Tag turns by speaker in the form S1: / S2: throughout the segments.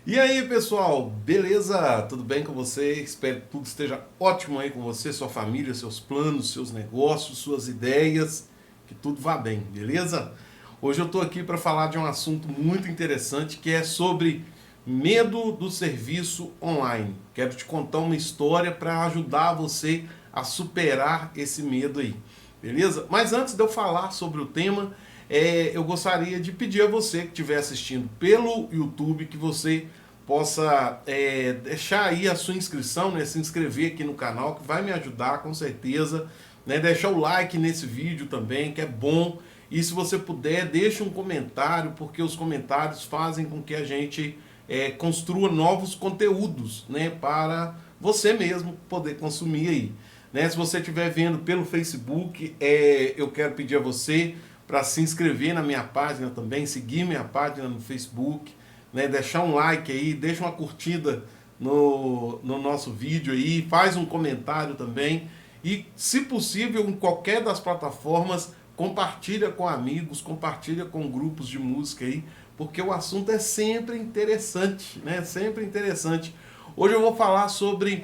S1: E aí, pessoal, beleza? Tudo bem com você? Espero que tudo esteja ótimo aí com você, sua família, seus planos, seus negócios, suas ideias, que tudo vá bem, beleza? Hoje eu estou aqui para falar de um assunto muito interessante que é sobre medo do serviço online. Quero te contar uma história para ajudar você a superar esse medo aí, beleza? Mas antes de eu falar sobre o tema, eu gostaria de pedir a você que estiver assistindo pelo YouTube que você possa deixar aí a sua inscrição, né, se inscrever aqui no canal, que vai me ajudar com certeza, né, deixar o like nesse vídeo também, que é bom, e se você puder, deixe um comentário, porque os comentários fazem com que a gente construa novos conteúdos, né, para você mesmo poder consumir aí. Né? Se você estiver vendo pelo Facebook, eu quero pedir a você para se inscrever na minha página também, seguir minha página no Facebook, né? Deixar um like aí, deixa uma curtida no nosso vídeo aí, faz um comentário também e, se possível, em qualquer das plataformas, compartilha com amigos, compartilha com grupos de música aí, porque o assunto é sempre interessante, né? Sempre interessante. Hoje eu vou falar sobre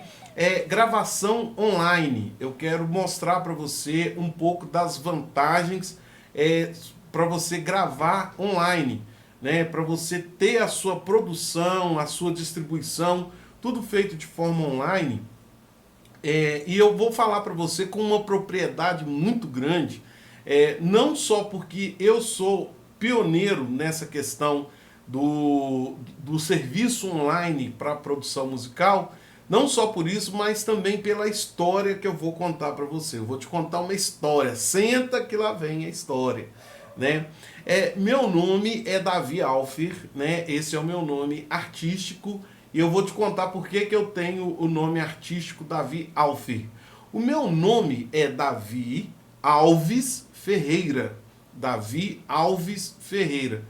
S1: gravação online. Eu quero mostrar para você um pouco das vantagens para você gravar online, né? Para você ter a sua produção, a sua distribuição, tudo feito de forma online. E eu vou falar para você com uma propriedade muito grande, não só porque eu sou pioneiro nessa questão do serviço online para produção musical, não só por isso, mas também pela história que eu vou contar para você. Eu vou te contar uma história, senta que lá vem a história, né? Meu nome é Davi Alfer, né? Esse é o meu nome artístico e eu vou te contar por que eu tenho o nome artístico Davi Alfer. O meu nome é Davi Alves Ferreira. Davi Alves Ferreira.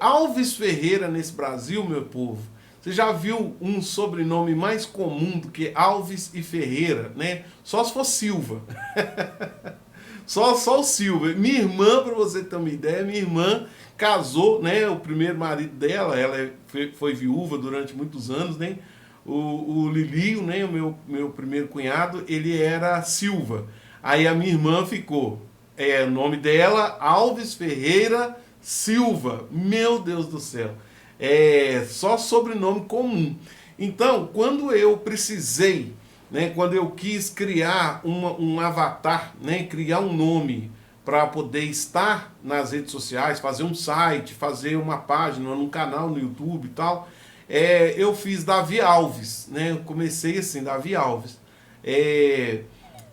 S1: Alves Ferreira nesse Brasil, meu povo. Você já viu um sobrenome mais comum do que Alves e Ferreira, né? Só se for Silva. Só o Silva. Minha irmã, para você ter uma ideia, minha irmã casou, né? O primeiro marido dela, ela foi viúva durante muitos anos, né? O Lilio, né? O meu primeiro cunhado, ele era Silva. Aí a minha irmã ficou. O nome dela, Alves Ferreira Silva. Meu Deus do céu. Só sobrenome comum. Então, quando eu precisei, né, quando eu quis criar um avatar, né, criar um nome para poder estar nas redes sociais, fazer um site, fazer uma página, um canal no YouTube e tal, eu fiz Davi Alves, né? Eu comecei assim, Davi Alves.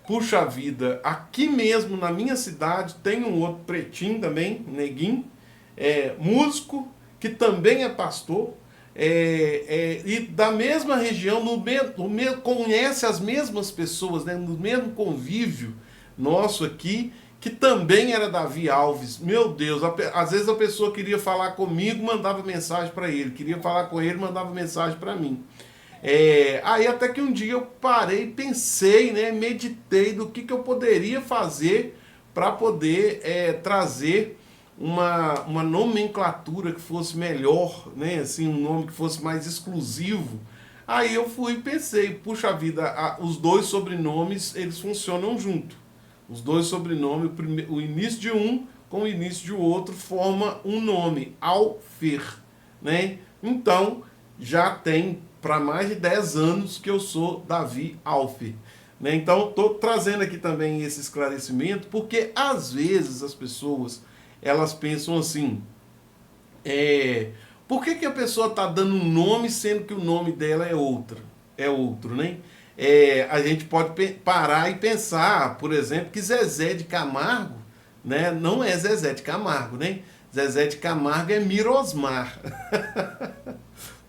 S1: Puxa vida, aqui mesmo na minha cidade tem um outro pretinho também, neguinho, músico, que também é pastor, e da mesma região, conhece as mesmas pessoas, né, no mesmo convívio nosso aqui, que também era Davi Alves. Meu Deus, às vezes a pessoa queria falar comigo, mandava mensagem para ele, queria falar com ele, mandava mensagem para mim. Aí até que um dia eu parei, pensei, né, meditei do que eu poderia fazer para poder trazer uma nomenclatura que fosse melhor, né, assim, um nome que fosse mais exclusivo. Aí eu fui e pensei, puxa vida, os dois sobrenomes, eles funcionam junto. Os dois sobrenomes, o início de um com o início de outro, forma um nome, Alfer, né? Então, já tem para mais de 10 anos que eu sou Davi Alfer. Né? Então, estou trazendo aqui também esse esclarecimento, porque às vezes as pessoas elas pensam assim, por que a pessoa está dando um nome sendo que o nome dela é outro, né? A gente pode parar e pensar, por exemplo, que Zezé de Camargo, né, não é Zezé de Camargo, né? Zezé de Camargo é Mirosmar.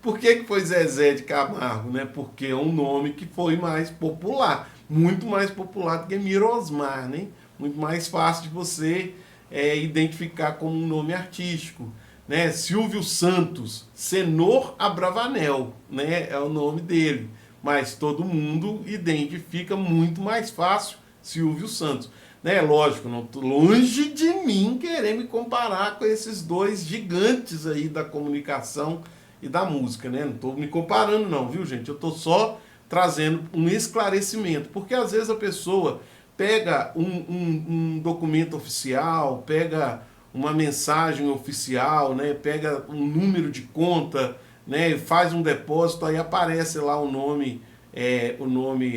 S1: Por que foi Zezé de Camargo? Né? Porque é um nome que foi mais popular, muito mais popular do que Mirosmar, né? Muito mais fácil de você identificar como um nome artístico. Né? Silvio Santos, Senor Abravanel, né? É o nome dele. Mas todo mundo identifica muito mais fácil Silvio Santos. Né? Lógico, não tô longe de mim querer me comparar com esses dois gigantes aí da comunicação e da música, né? Não estou me comparando não, viu, gente? Eu estou só trazendo um esclarecimento, porque às vezes a pessoa pega um documento oficial, pega uma mensagem oficial, né? Pega um número de conta, né? Faz um depósito, aí aparece lá o nome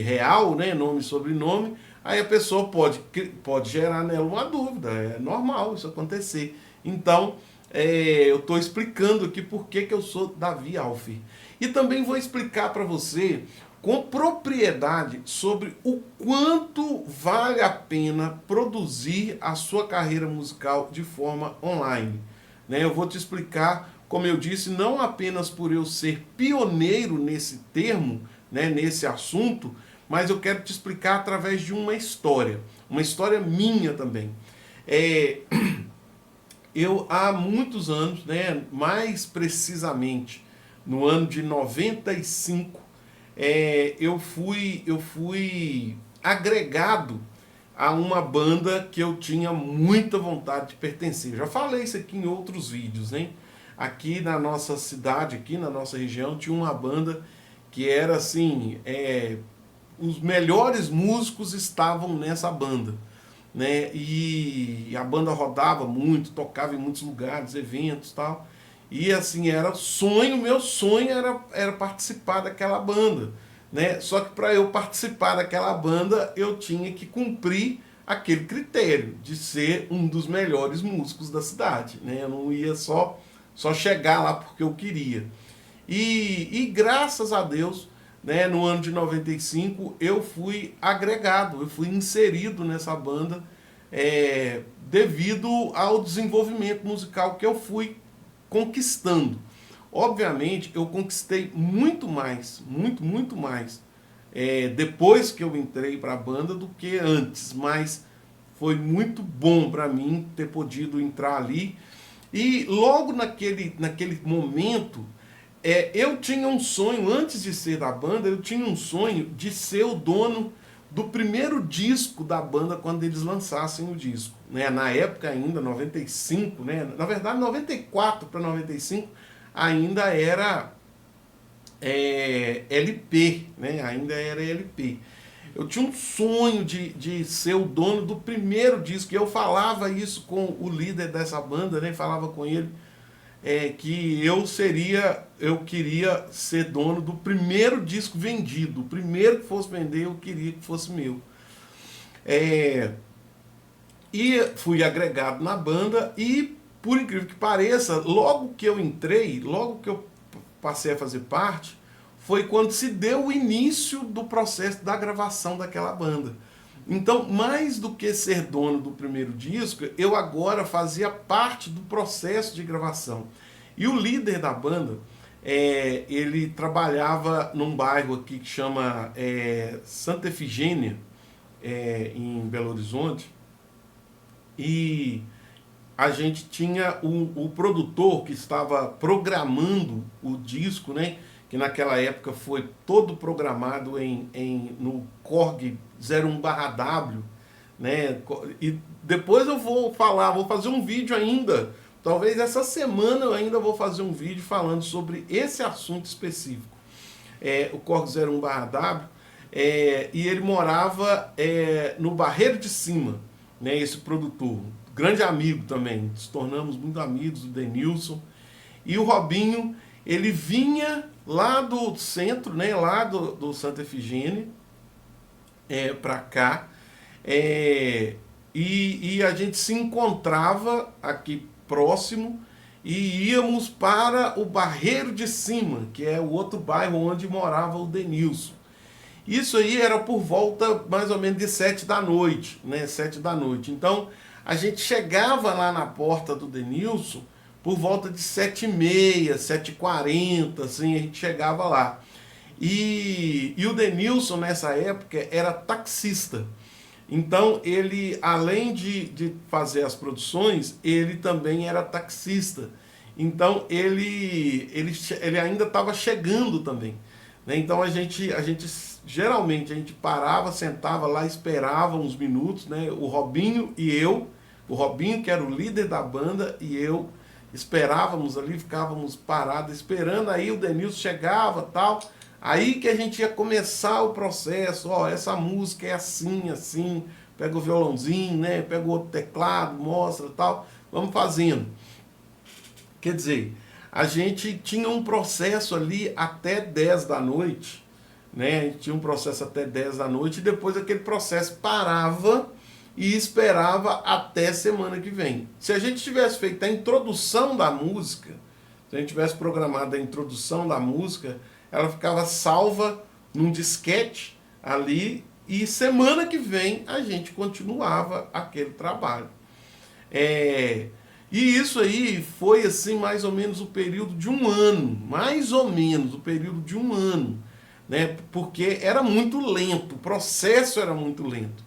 S1: real, né? Nome e sobrenome, aí a pessoa pode gerar nela uma dúvida, é normal isso acontecer. Então, eu estou explicando aqui por que eu sou Davi Alfer. E também vou explicar para você com propriedade sobre o quanto vale a pena produzir a sua carreira musical de forma online. Né? Eu vou te explicar, como eu disse, não apenas por eu ser pioneiro nesse termo, né, nesse assunto, mas eu quero te explicar através de uma história minha também. Eu, há muitos anos, né, mais precisamente no ano de 95, eu fui agregado a uma banda que eu tinha muita vontade de pertencer. Eu já falei isso aqui em outros vídeos, né? Aqui na nossa cidade, aqui na nossa região, tinha uma banda que era assim, os melhores músicos estavam nessa banda, né? E a banda rodava muito, tocava em muitos lugares, eventos e tal. E assim, meu sonho era participar daquela banda, né? Só que para eu participar daquela banda, eu tinha que cumprir aquele critério de ser um dos melhores músicos da cidade, né? Eu não ia só chegar lá porque eu queria. E graças a Deus, né, no ano de 95, eu fui agregado, eu fui inserido nessa banda devido ao desenvolvimento musical que eu fui conquistando. Obviamente, eu conquistei muito mais, muito mais, depois que eu entrei para a banda do que antes, mas foi muito bom para mim ter podido entrar ali. E logo naquele momento, eu tinha um sonho, antes de ser da banda, eu tinha um sonho de ser o dono do primeiro disco da banda quando eles lançassem o disco. Né? Na época ainda, 95, né? Na verdade 94 para 95, ainda era LP, né? Ainda era LP. Eu tinha um sonho de ser o dono do primeiro disco, e eu falava isso com o líder dessa banda, né? Falava com ele que eu queria ser dono do primeiro disco vendido, o primeiro que fosse vender eu queria que fosse meu. E fui agregado na banda e, por incrível que pareça, logo que eu entrei, logo que eu passei a fazer parte, foi quando se deu o início do processo da gravação daquela banda. Então, mais do que ser dono do primeiro disco, eu agora fazia parte do processo de gravação. E o líder da banda, ele trabalhava num bairro aqui que chama Santa Efigênia, em Belo Horizonte, e a gente tinha o produtor que estava programando o disco, né? Que naquela época foi todo programado no Korg 01/W, né? E depois eu vou fazer um vídeo ainda, talvez essa semana eu ainda vou fazer um vídeo falando sobre esse assunto específico. O Korg 01/W, e ele morava no Barreiro de Cima, né? Esse produtor, grande amigo também, nos tornamos muito amigos do Denilson. E o Robinho, ele vinha lá do centro, né, lá do Santa Efigênia, para cá, e a gente se encontrava aqui próximo e íamos para o Barreiro de Cima, que é o outro bairro onde morava o Denilson. Isso aí era por volta mais ou menos de 7 da noite, né, 7 da noite. Então, a gente chegava lá na porta do Denilson por volta de 7h30, 7h40, assim, a gente chegava lá. E o Denilson, nessa época, era taxista. Então, ele, além de fazer as produções, ele também era taxista. Então, ele ainda estava chegando também. Né? Então, geralmente, a gente parava, sentava lá, esperava uns minutos, né? O Robinho e eu, o Robinho, que era o líder da banda, e eu, esperávamos ali, ficávamos parados esperando, aí o Denilson chegava tal, aí que a gente ia começar o processo, ó, essa música é assim, assim, pega o violãozinho, né, pega o outro teclado, mostra tal, vamos fazendo. Quer dizer, a gente tinha um processo ali até 10 da noite, né? A gente tinha um processo até 10 da noite e depois aquele processo parava e esperava até semana que vem. Se a gente tivesse feito a introdução da música, se a gente tivesse programado a introdução da música, ela ficava salva num disquete ali e semana que vem a gente continuava aquele trabalho. E isso aí foi assim mais ou menos o período de um ano, mais ou menos o período de um ano, né? Porque era muito lento, o processo era muito lento.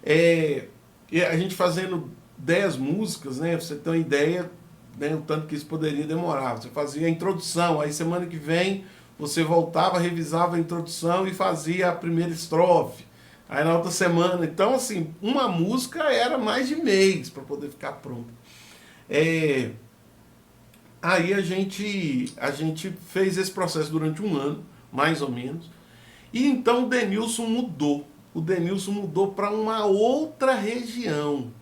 S1: E a gente fazendo 10 músicas, né? Você tem uma ideia, né, o tanto que isso poderia demorar. Você fazia a introdução, aí semana que vem você voltava, revisava a introdução e fazia a primeira estrofe. Aí na outra semana, então assim, uma música era mais de mês para poder ficar pronta. Aí a gente fez esse processo durante um ano, mais ou menos, e então o Denilson mudou. O Denilson mudou para uma outra região.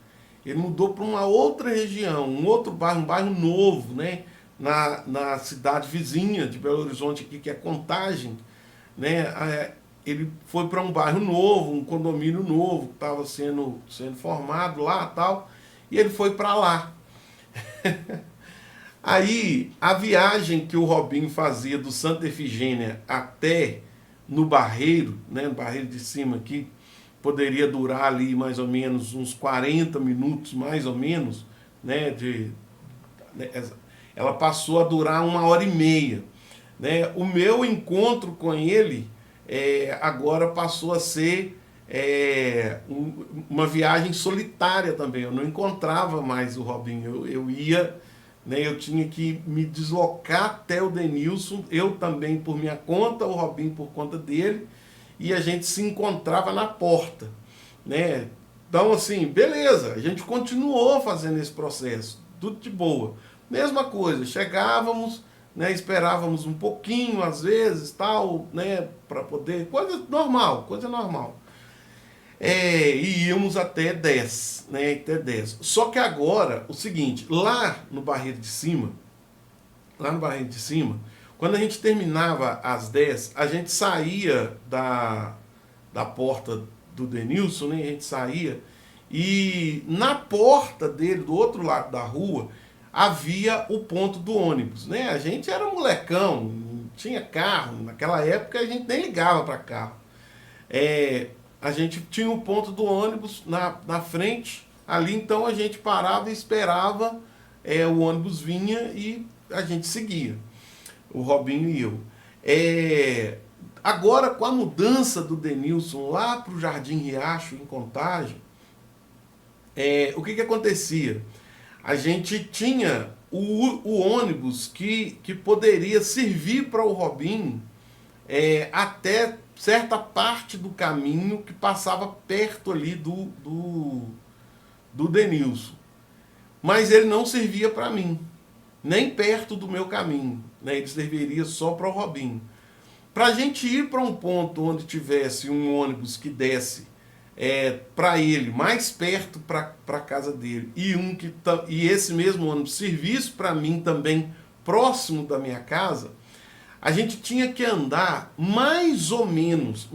S1: Ele mudou para uma outra região, um outro bairro, um bairro novo, né? Na cidade vizinha de Belo Horizonte, aqui, que é Contagem, né? Ele foi para um bairro novo, um condomínio novo, que estava sendo formado lá e tal, e ele foi para lá. Aí, a viagem que o Robinho fazia do Santa Efigênia até no Barreiro, né, no Barreiro de Cima aqui, poderia durar ali mais ou menos uns 40 minutos, mais ou menos, né, ela passou a durar 1h30. Né? O meu encontro com ele agora passou a ser uma viagem solitária também. Eu não encontrava mais o Robinho, eu ia, né, eu tinha que me deslocar até o Denilson, eu também por minha conta, o Robinho por conta dele, e a gente se encontrava na porta, né? Então assim, beleza, a gente continuou fazendo esse processo, tudo de boa. Mesma coisa, chegávamos, né, esperávamos um pouquinho às vezes, tal, né, para poder, coisa normal, coisa normal. E íamos até 10, né, até 10. Só que agora, o seguinte, lá no Barreiro de Cima, quando a gente terminava às 10, a gente saía da porta do Denilson, né, a gente saía, e na porta dele, do outro lado da rua, havia o ponto do ônibus, né? A gente era molecão, não tinha carro, naquela época a gente nem ligava para carro. A gente tinha o ponto do ônibus na frente, ali então a gente parava e esperava, o ônibus vinha e a gente seguia, o Robinho e eu. Agora, com a mudança do Denilson lá para o Jardim Riacho, em Contagem, o que acontecia? A gente tinha o ônibus que poderia servir para o Robinho até certa parte do caminho que passava perto ali do Denilson. Mas ele não servia para mim, nem perto do meu caminho, né? Ele serviria só para o Robinho. Para a gente ir para um ponto onde tivesse um ônibus que desse para ele mais perto para a casa dele e esse mesmo ônibus servisse para mim também próximo da minha casa, a gente tinha que andar mais ou menos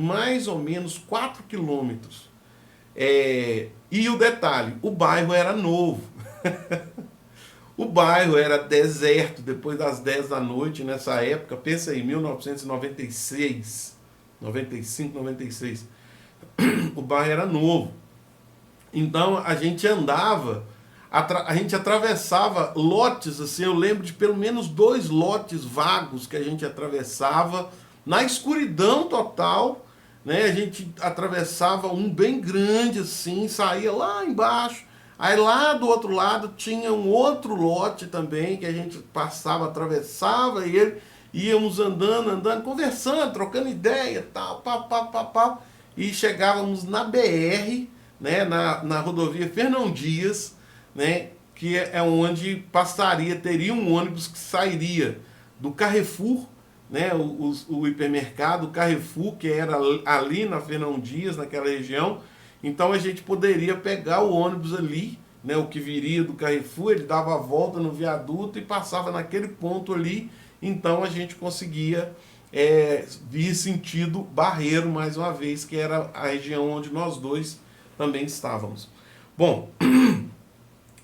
S1: 4 quilômetros. E o detalhe, o bairro era novo. O bairro era deserto depois das 10 da noite nessa época, pensa aí, 1996, 95, 96. O bairro era novo. Então a gente andava, a gente atravessava lotes, assim, eu lembro de pelo menos 2 lotes vagos que a gente atravessava na escuridão total, né? A gente atravessava um bem grande assim, saía lá embaixo. Aí lá do outro lado tinha um outro lote também que a gente passava, atravessava e ele íamos andando, conversando, trocando ideia, tal, pá. E chegávamos na BR, né, na rodovia Fernão Dias, né, que é onde teria um ônibus que sairia do Carrefour, né, o hipermercado Carrefour, que era ali na Fernão Dias, naquela região. Então a gente poderia pegar o ônibus ali, né, o que viria do Carrefour, ele dava a volta no viaduto e passava naquele ponto ali. Então a gente conseguia vir sentido Barreiro, mais uma vez, que era a região onde nós dois também estávamos. Bom,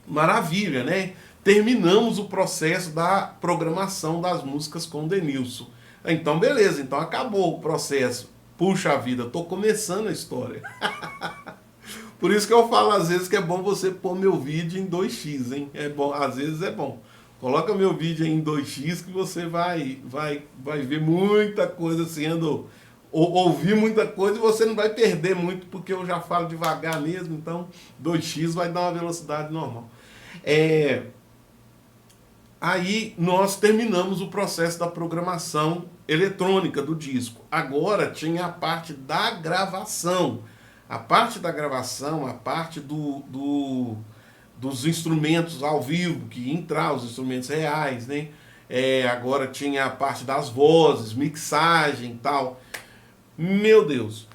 S1: maravilha, né? Terminamos o processo da programação das músicas com o Denilson. Então, beleza, então acabou o processo. Puxa vida, tô começando a história. Por isso que eu falo às vezes que é bom você pôr meu vídeo em 2x, hein? É bom, às vezes é bom. Coloca meu vídeo em 2x que você vai ver muita coisa sendo... ouvir muita coisa e você não vai perder muito, porque eu já falo devagar mesmo, então 2x vai dar uma velocidade normal. Aí nós terminamos o processo da programação eletrônica do disco. Agora tinha a parte da gravação. A parte da gravação, a parte dos instrumentos ao vivo, que ia entrar, os instrumentos reais, né? Agora tinha a parte das vozes, mixagem e tal. Meu Deus!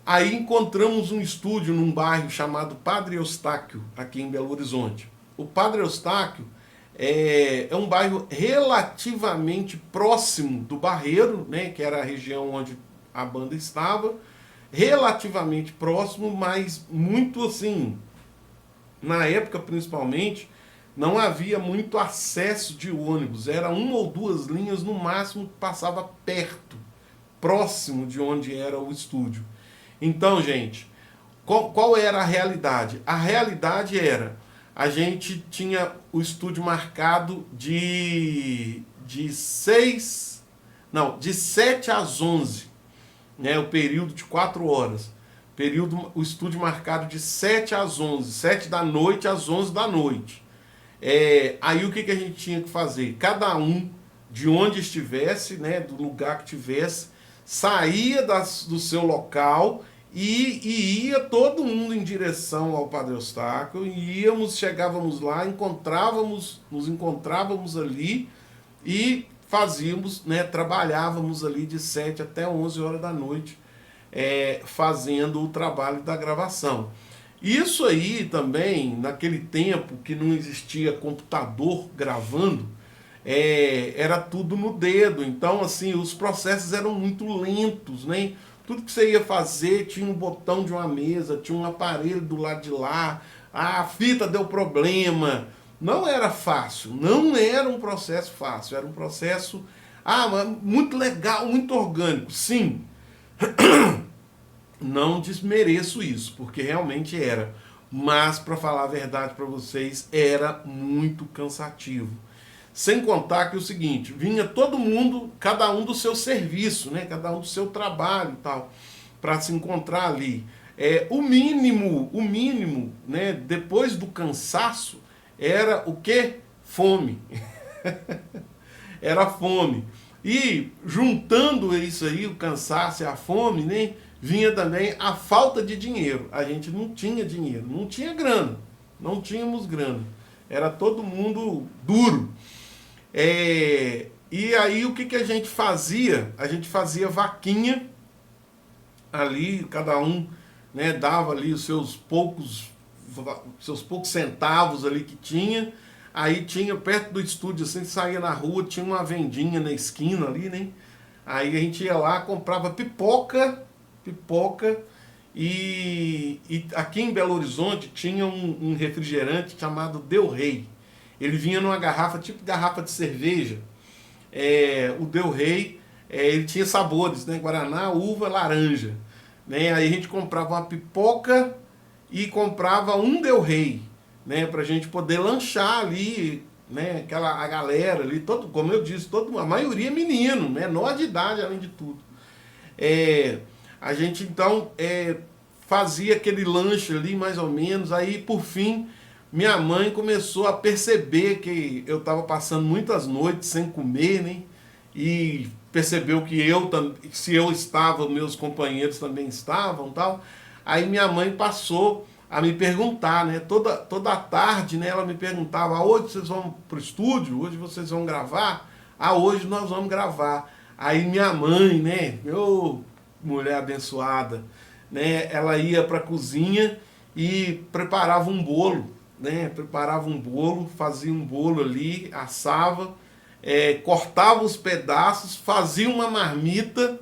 S1: Aí encontramos um estúdio num bairro chamado Padre Eustáquio, aqui em Belo Horizonte. O Padre Eustáquio é um bairro relativamente próximo do Barreiro, né, que era a região onde a banda estava, relativamente próximo, mas muito assim, na época principalmente, não havia muito acesso de ônibus, era uma ou duas linhas no máximo que passava perto, próximo de onde era o estúdio. Então, gente, qual era a realidade? A realidade era, a gente tinha o estúdio marcado de 7 às 11, né, o período de 4 horas. O estúdio marcado de 7 às 11, 7 da noite às 11 da noite. Aí o que a gente tinha que fazer? Cada um, de onde estivesse, né, do lugar que tivesse, saía do seu local e ia todo mundo em direção ao Padre Eustáquio, chegávamos lá, nos encontrávamos ali e fazíamos, né, trabalhávamos ali de 7 até 11 horas da noite, fazendo o trabalho da gravação. Isso aí também, naquele tempo que não existia computador gravando, era tudo no dedo. Então, assim, os processos eram muito lentos, né? Tudo que você ia fazer tinha um botão de uma mesa, tinha um aparelho do lado de lá, a fita deu problema. Não era fácil, não era um processo fácil, era um processo muito legal, muito orgânico, sim. Não desmereço isso, porque realmente era. Mas, para falar a verdade para vocês, era muito cansativo. Sem contar que o seguinte, vinha todo mundo, cada um do seu serviço, né? Cada um do seu trabalho e tal, para se encontrar ali. O mínimo, né? Depois do cansaço, era o quê? Fome. Era fome. E juntando isso aí, o cansaço e a fome, né? Vinha também a falta de dinheiro. A gente não tinha dinheiro, não tinha grana, não tínhamos grana. Era todo mundo duro. E aí o que a gente fazia? A gente fazia vaquinha ali, cada um, né, dava ali os seus poucos centavos ali que tinha. Aí tinha perto do estúdio, assim, saía na rua, tinha uma vendinha na esquina ali, né? Aí a gente ia lá, comprava pipoca, e aqui em Belo Horizonte tinha um refrigerante chamado Del Rey. Ele vinha numa garrafa, tipo garrafa de cerveja. O Del Rey, ele tinha sabores, né? Guaraná, uva, laranja. Né? Aí a gente comprava uma pipoca e comprava um Del Rey, né? Pra gente poder lanchar ali, né? A galera ali, como eu disse, a maioria menino, menor de idade além de tudo. A gente então fazia aquele lanche ali mais ou menos, aí por fim minha mãe começou a perceber que eu estava passando muitas noites sem comer, né? E percebeu que se eu estava, meus companheiros também estavam, tal. Aí minha mãe passou a me perguntar, né? Toda tarde, né, ela me perguntava: hoje vocês vão pro estúdio? Hoje vocês vão gravar? Ah, hoje nós vamos gravar. Aí minha mãe, né, meu mulher abençoada, né, ela ia para a cozinha e preparava um bolo, né? Preparava um bolo, fazia um bolo ali, assava, cortava os pedaços, fazia uma marmita,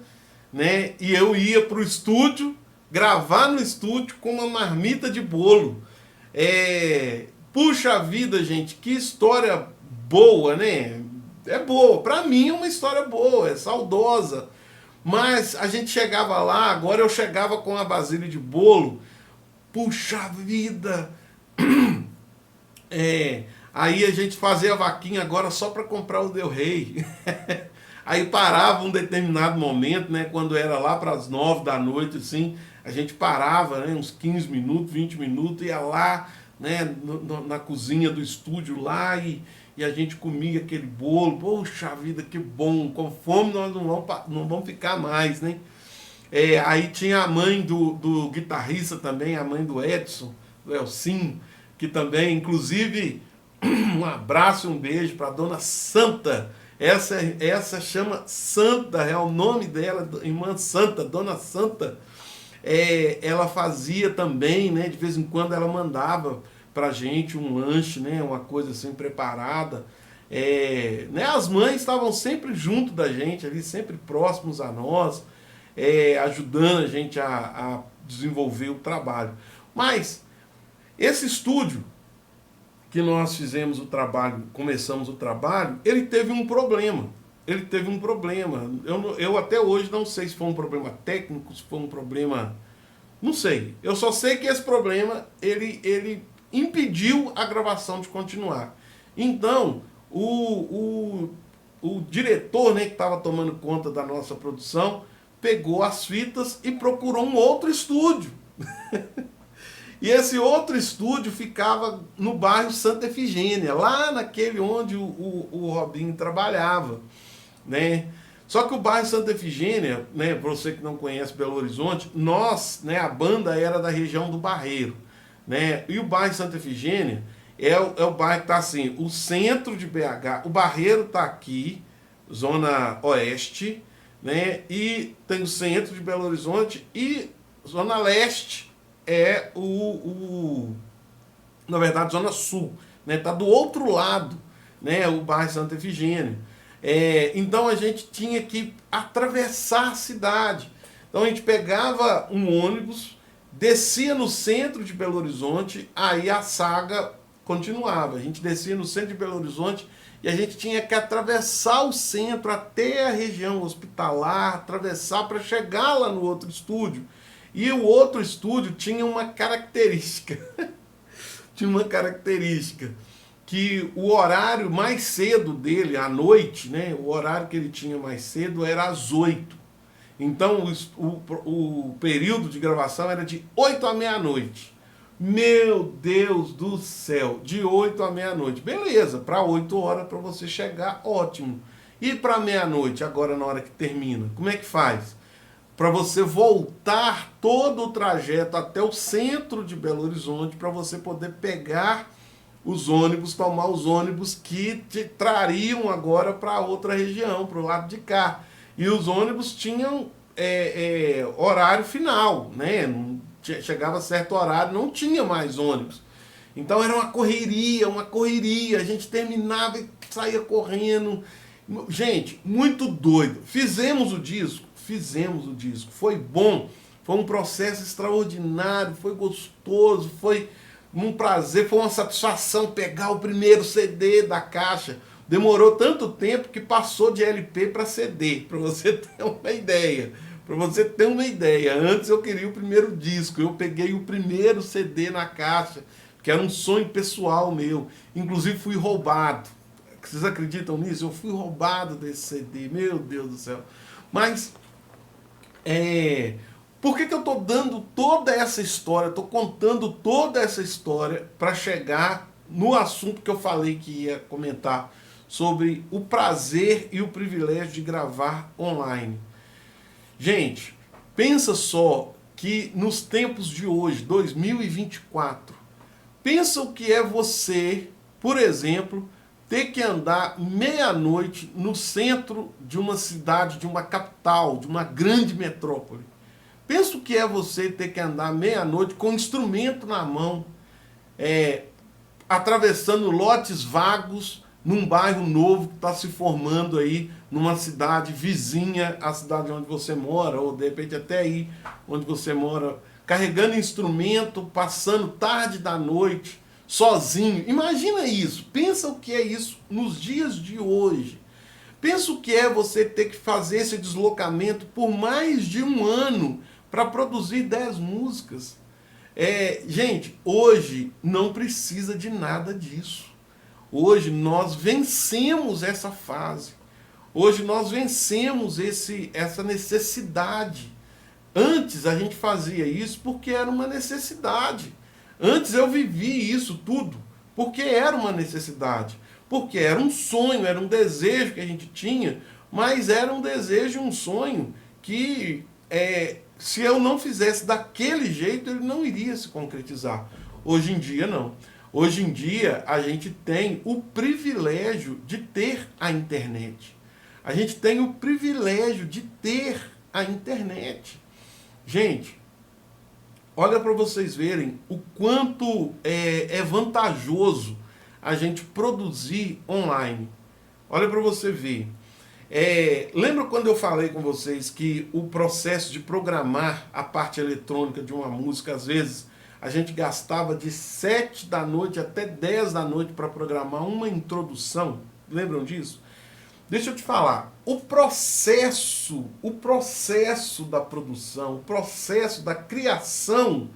S1: né? E eu ia para o estúdio, gravar no estúdio com uma marmita de bolo. Puxa vida, gente, que história boa, né? É boa, para mim é uma história boa, é saudosa. Mas a gente chegava lá, agora eu chegava com a vasilha de bolo, puxa vida, aí a gente fazia a vaquinha agora só para comprar o Del Rey. Aí parava um determinado momento, né, quando era lá para as 9 da noite, assim, a gente parava, né, uns 15 minutos, 20 minutos, ia lá, né, na cozinha do estúdio lá e a gente comia aquele bolo. Poxa vida, que bom, com fome nós não vamos ficar mais, né? Aí tinha a mãe do guitarrista também, a mãe do Edson, do Elcinho, que também, inclusive, um abraço e um beijo para dona Santa. Essa chama Santa, é o nome dela, irmã Santa, dona Santa. Ela fazia também, né, de vez em quando ela mandava pra gente um lanche, né, uma coisa assim preparada. Né, as mães estavam sempre junto da gente, ali, sempre próximos a nós, ajudando a gente a desenvolver o trabalho. Mas esse estúdio que nós fizemos o trabalho, começamos o trabalho, ele teve um problema. Ele teve um problema. Eu até hoje não sei se foi um problema técnico, se foi um problema... Não sei. Eu só sei que esse problema, ele impediu a gravação de continuar. Então, o diretor, né, que estava tomando conta da nossa produção, pegou as fitas e procurou um outro estúdio. E esse outro estúdio ficava no bairro Santa Efigênia, lá naquele onde o Robinho trabalhava, né? Só que o bairro Santa Efigênia, né, para você que não conhece Belo Horizonte, nós, né, a banda era da região do Barreiro, né? E o bairro Santa Efigênia é o bairro que está assim, o centro de BH, o Barreiro está aqui, zona oeste, né? E tem o centro de Belo Horizonte e zona leste na verdade, zona sul, né? Tá do outro lado, né? O bairro Santa Efigênia. Então a gente tinha que atravessar a cidade. Então a gente pegava um ônibus, descia no centro de Belo Horizonte, aí a saga continuava. A gente descia no centro de Belo Horizonte e a gente tinha que atravessar o centro até a região hospitalar, atravessar para chegar lá no outro estúdio. E o outro estúdio tinha uma característica. Tinha uma característica que o horário mais cedo dele, à noite, né, o horário que ele tinha mais cedo era às 8. Então o período de gravação era de 8 à meia-noite. Meu Deus do céu, de 8 à meia-noite. Beleza, para 8 horas para você chegar, ótimo. E para meia-noite, agora na hora que termina, como é que faz? Para você voltar todo o trajeto até o centro de Belo Horizonte, para você poder pegar os ônibus, tomar os ônibus que te trariam agora para outra região, para o lado de cá. E os ônibus tinham horário final, né? Chegava certo horário, não tinha mais ônibus. Então era uma correria, a gente terminava e saía correndo. Gente, muito doido. Fizemos o disco, foi bom, foi um processo extraordinário, foi gostoso, foi um prazer, foi uma satisfação pegar o primeiro CD da caixa. Demorou tanto tempo que passou de LP para CD, para você ter uma ideia. Para você ter uma ideia, antes eu queria o primeiro disco, eu peguei o primeiro CD na caixa, que era um sonho pessoal meu. Inclusive fui roubado. Vocês acreditam nisso? Eu fui roubado desse CD, meu Deus do céu. Mas, por que eu estou dando toda essa história, estou contando toda essa história para chegar no assunto que eu falei que ia comentar, sobre o prazer e o privilégio de gravar online? Gente, pensa só que nos tempos de hoje, 2024, pensa o que é você, por exemplo, ter que andar meia-noite no centro de uma cidade, de uma capital, de uma grande metrópole. Pensa o que é você ter que andar meia-noite com um instrumento na mão, atravessando lotes vagos num bairro novo que está se formando aí numa cidade vizinha à cidade onde você mora, ou de repente até aí onde você mora, carregando instrumento, passando tarde da noite, sozinho. Imagina isso, pensa o que é isso nos dias de hoje. Pensa o que é você ter que fazer esse deslocamento por mais de um ano para produzir 10 músicas. Gente, hoje não precisa de nada disso. Hoje nós vencemos essa fase. Hoje nós vencemos essa necessidade. Antes a gente fazia isso porque era uma necessidade. Antes eu vivi isso tudo porque era uma necessidade. Porque era um sonho, era um desejo que a gente tinha, mas era um desejo, um sonho que se eu não fizesse daquele jeito, ele não iria se concretizar. Hoje em dia, não. Hoje em dia, a gente tem o privilégio de ter a internet. A gente tem o privilégio de ter a internet. Gente, olha para vocês verem o quanto é vantajoso a gente produzir online. Olha para você ver. Lembra quando eu falei com vocês que o processo de programar a parte eletrônica de uma música, às vezes, a gente gastava de 7 da noite até 10 da noite para programar uma introdução? Lembram disso? Deixa eu te falar, o processo da produção, o processo da criação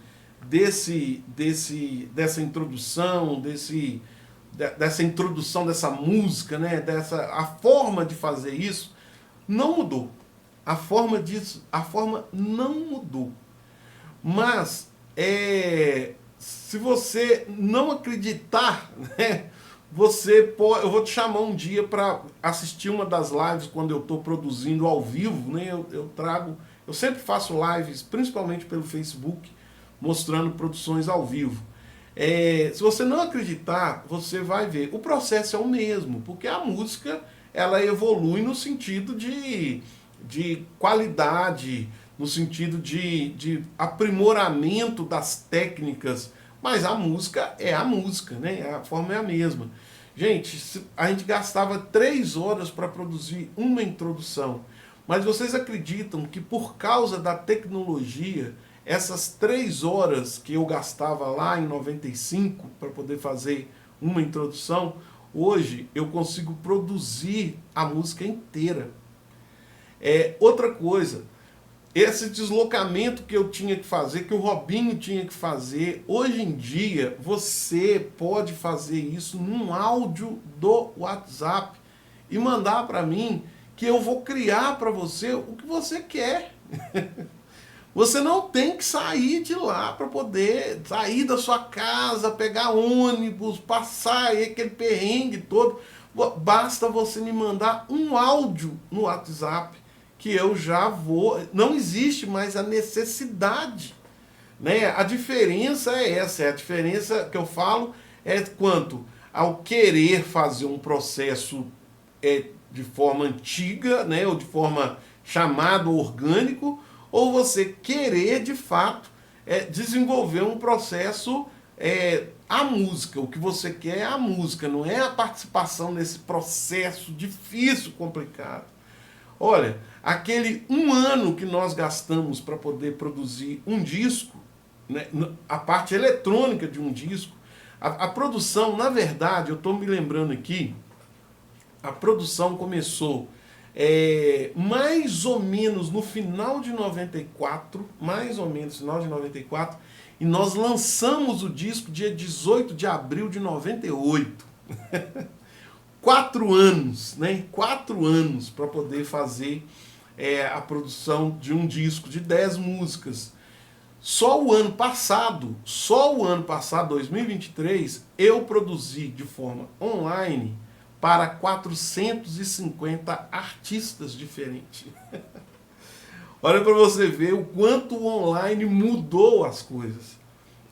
S1: dessa introdução, dessa introdução dessa música, né? A forma de fazer isso não mudou. A forma não mudou. Mas se você não acreditar, né, eu vou te chamar um dia para assistir uma das lives quando eu estou produzindo ao vivo, né? Eu sempre faço lives, principalmente pelo Facebook, mostrando produções ao vivo. Se você não acreditar, você vai ver. O processo é o mesmo, porque a música ela evolui no sentido de qualidade, no sentido de aprimoramento das técnicas, mas a música é a música, né? A forma é a mesma. Gente, a gente gastava 3 horas para produzir uma introdução, mas vocês acreditam que por causa da tecnologia, essas 3 horas que eu gastava lá em 95 para poder fazer uma introdução, hoje eu consigo produzir a música inteira. Outra coisa, esse deslocamento que eu tinha que fazer, que o Robinho tinha que fazer, hoje em dia você pode fazer isso num áudio do WhatsApp e mandar para mim que eu vou criar para você o que você quer. Você não tem que sair de lá para poder sair da sua casa, pegar ônibus, passar aí aquele perrengue todo. Basta você me mandar um áudio no WhatsApp que eu já vou. Não existe mais a necessidade, né? A diferença é essa. A diferença que eu falo é quanto ao querer fazer um processo de forma antiga, né? Ou de forma chamada orgânico, ou você querer, de fato, desenvolver um processo, a música. O que você quer é a música, não é a participação nesse processo difícil, complicado. Olha, aquele 1 ano que nós gastamos para poder produzir um disco, né, a parte eletrônica de um disco, a produção, na verdade, eu estou me lembrando aqui, a produção começou mais ou menos no final de 94, e nós lançamos o disco dia 18 de abril de 98. 4 anos, né? 4 anos para poder fazer a produção de um disco de 10 músicas. Só o ano passado, 2023, eu produzi de forma online para 450 artistas diferentes. Olha para você ver o quanto o online mudou as coisas.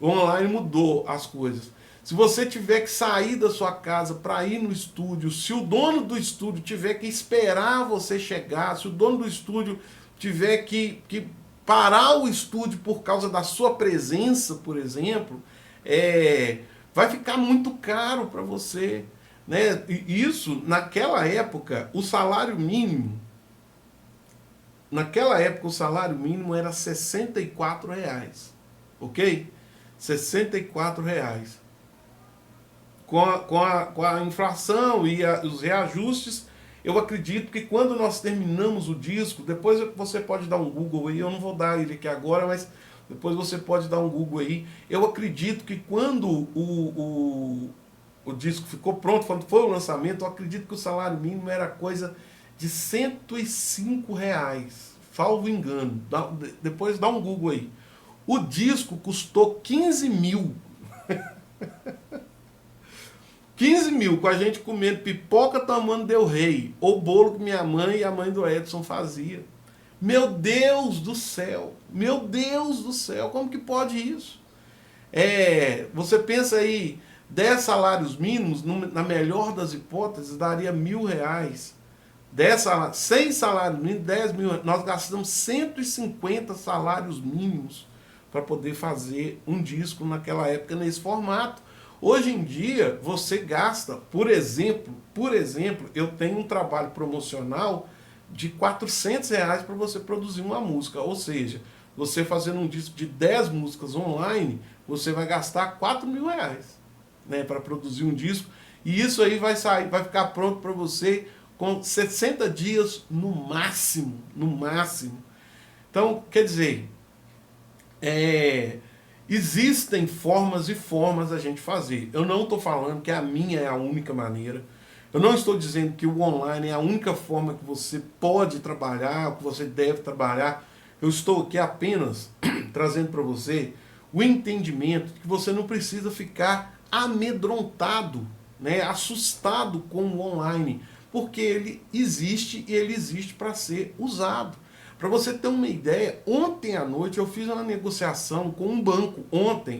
S1: O online mudou as coisas. Se você tiver que sair da sua casa para ir no estúdio, se o dono do estúdio tiver que esperar você chegar, se o dono do estúdio tiver que parar o estúdio por causa da sua presença, por exemplo, vai ficar muito caro para você. Né? E isso, naquela época, o salário mínimo, era R$ 64, ok? R$ 64. Com a inflação e os reajustes, eu acredito que quando nós terminamos o disco, depois você pode dar um Google aí, eu não vou dar ele aqui agora, mas depois você pode dar um Google aí. Eu acredito que quando o disco ficou pronto, quando foi o lançamento, eu acredito que o salário mínimo era coisa de R$ 105, salvo engano. Depois dá um Google aí. O disco custou 15 mil. 15 mil, com a gente comendo pipoca tomando Del Rey, ou bolo que minha mãe e a mãe do Edson fazia. Meu Deus do céu, como que pode isso? Você pensa aí, 10 salários mínimos, na melhor das hipóteses, daria R$ 1.000. 100 salários mínimos, 10 mil. Nós gastamos 150 salários mínimos para poder fazer um disco naquela época, nesse formato. Hoje em dia, você gasta, por exemplo, eu tenho um trabalho promocional de R$ 400 para você produzir uma música. Ou seja, você fazendo um disco de 10 músicas online, você vai gastar R$ 4.000, né, para produzir um disco. E isso aí vai ficar pronto para você com 60 dias no máximo. Então, quer dizer, existem formas e formas a gente fazer. Eu não estou falando que a minha é a única maneira. Eu não estou dizendo que o online é a única forma que você pode trabalhar, que você deve trabalhar. Eu estou aqui apenas trazendo para você o entendimento de que você não precisa ficar amedrontado, né, assustado com o online, porque ele existe e ele existe para ser usado. Para você ter uma ideia, ontem à noite eu fiz uma negociação com um banco.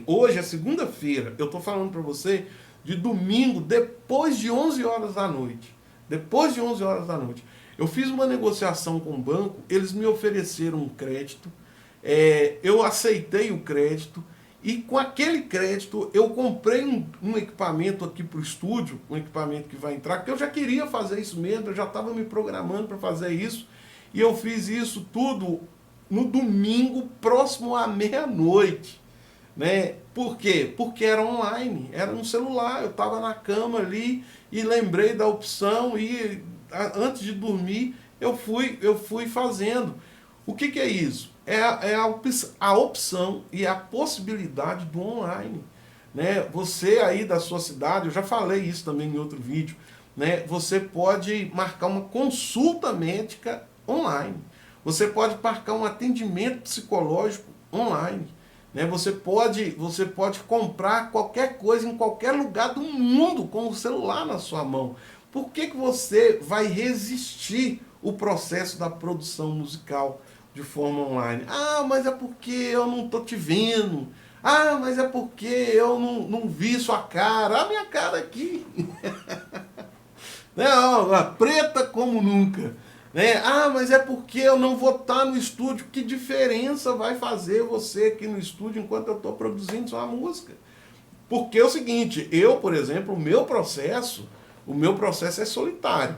S1: Hoje é segunda-feira, eu estou falando para você de domingo, depois de 11 horas da noite. Eu fiz uma negociação com o banco, eles me ofereceram um crédito, eu aceitei o crédito, e com aquele crédito eu comprei um equipamento aqui para o estúdio, um equipamento que vai entrar, porque eu já queria fazer isso mesmo, eu já estava me programando para fazer isso, e eu fiz isso tudo no domingo, próximo à meia-noite. Né? Por quê? Porque era online, era no celular, eu estava na cama ali e lembrei da opção e antes de dormir eu fui fazendo. O que é isso? A opção e a possibilidade do online. Né? Você aí da sua cidade, eu já falei isso também em outro vídeo, né? Você pode marcar uma consulta médica online. Você pode marcar um atendimento psicológico online. Né? Você pode comprar qualquer coisa em qualquer lugar do mundo com o celular na sua mão. Por que você vai resistir o processo da produção musical de forma online? Ah, mas é porque eu não estou te vendo. Ah, mas é porque eu não vi sua cara. A minha cara aqui. Não, preta como nunca. Né? Ah, mas é porque eu não vou estar no estúdio. Que diferença vai fazer você aqui no estúdio enquanto eu estou produzindo sua música? Porque é o seguinte, eu, por exemplo, o meu processo é solitário.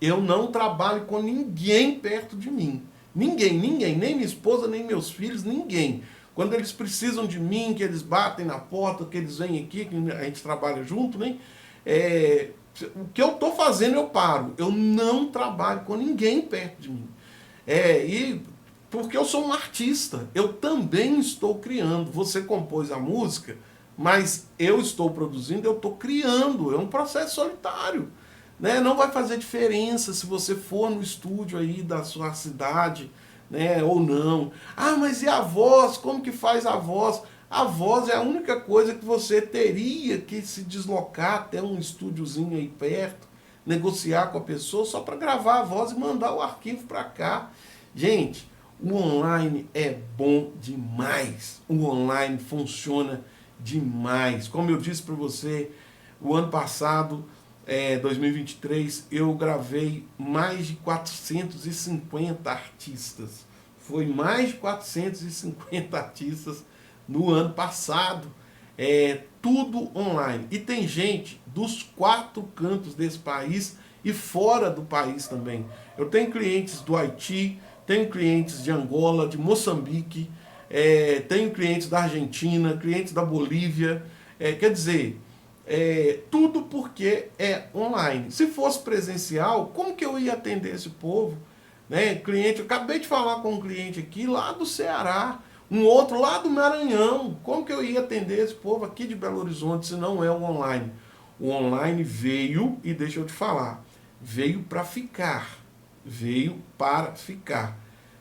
S1: Eu não trabalho com ninguém perto de mim. Ninguém, nem minha esposa, nem meus filhos, ninguém. Quando eles precisam de mim, que eles batem na porta, que eles vêm aqui, que a gente trabalha junto, né? O que eu estou fazendo eu paro. Eu não trabalho com ninguém perto de mim. E porque eu sou um artista, eu também estou criando. Você compôs a música, mas eu estou produzindo, eu estou criando. É um processo solitário. Né? Não vai fazer diferença se você for no estúdio aí da sua cidade, né, ou não. Ah, mas e a voz? Como que faz a voz? A voz é a única coisa que você teria que se deslocar até um estúdiozinho aí perto, negociar com a pessoa só para gravar a voz e mandar o arquivo para cá. Gente, O online é bom demais. O online funciona demais. Como eu disse para você, o ano passado, 2023, eu gravei mais de 450 artistas. Foi mais de 450 artistas no ano passado. Tudo online. E tem gente dos 4 cantos desse país e fora do país também. Eu tenho clientes do Haiti, tenho clientes de Angola, de Moçambique, tenho clientes da Argentina, clientes da Bolívia. Quer dizer, tudo porque é online. Se fosse presencial, como que eu ia atender esse povo? Né? Cliente, eu acabei de falar com um cliente aqui lá do Ceará, um outro lá do Maranhão. Como que eu ia atender esse povo aqui de Belo Horizonte se não é o online? O online veio, e deixa eu te falar, veio para ficar. Veio para ficar.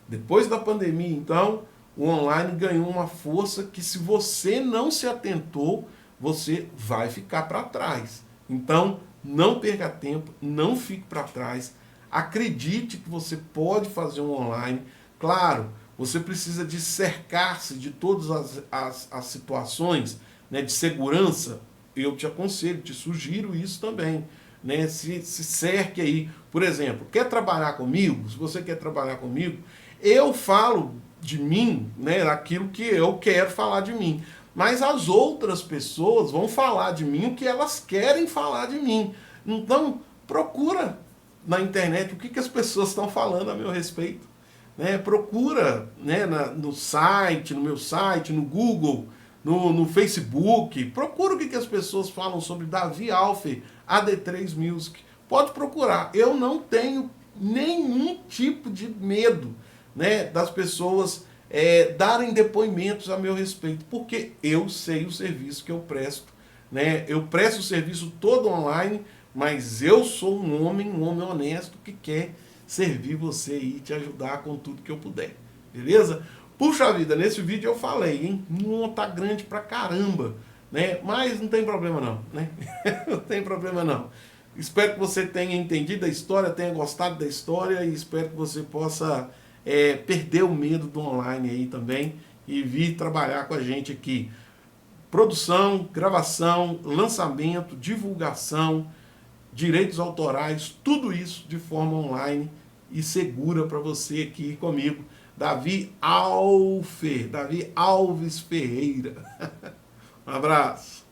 S1: Depois da pandemia, então, o online ganhou uma força que, se você não se atentou, você vai ficar para trás. Então, não perca tempo, não fique para trás. Acredite que você pode fazer um online. Claro, você precisa de cercar-se de todas as situações, né, de segurança. Eu te aconselho, te sugiro isso também. Né? Se cerque aí. Por exemplo, quer trabalhar comigo? Se você quer trabalhar comigo, eu falo de mim, né, aquilo que eu quero falar de mim. Mas as outras pessoas vão falar de mim o que elas querem falar de mim. Então, procura na internet o que as pessoas estão falando a meu respeito. Né? Procura, né, no site, no meu site, no Google, no Facebook. Procura o que as pessoas falam sobre Davi Alfer, AD3 Music. Pode procurar. Eu não tenho nenhum tipo de medo, né, das pessoas darem depoimentos a meu respeito, porque eu sei o serviço que eu presto. Né? Eu presto o serviço todo online, mas eu sou um homem honesto que quer servir você e te ajudar com tudo que eu puder. Beleza? Puxa vida, nesse vídeo eu falei, hein? Não tá grande pra caramba, né? Mas não tem problema não, né? Não tem problema não. Espero que você tenha entendido a história, tenha gostado da história e espero que você possa perder o medo do online aí também e vir trabalhar com a gente aqui. Produção, gravação, lançamento, divulgação, direitos autorais, tudo isso de forma online e segura para você aqui comigo, Davi Alves Ferreira. Um abraço.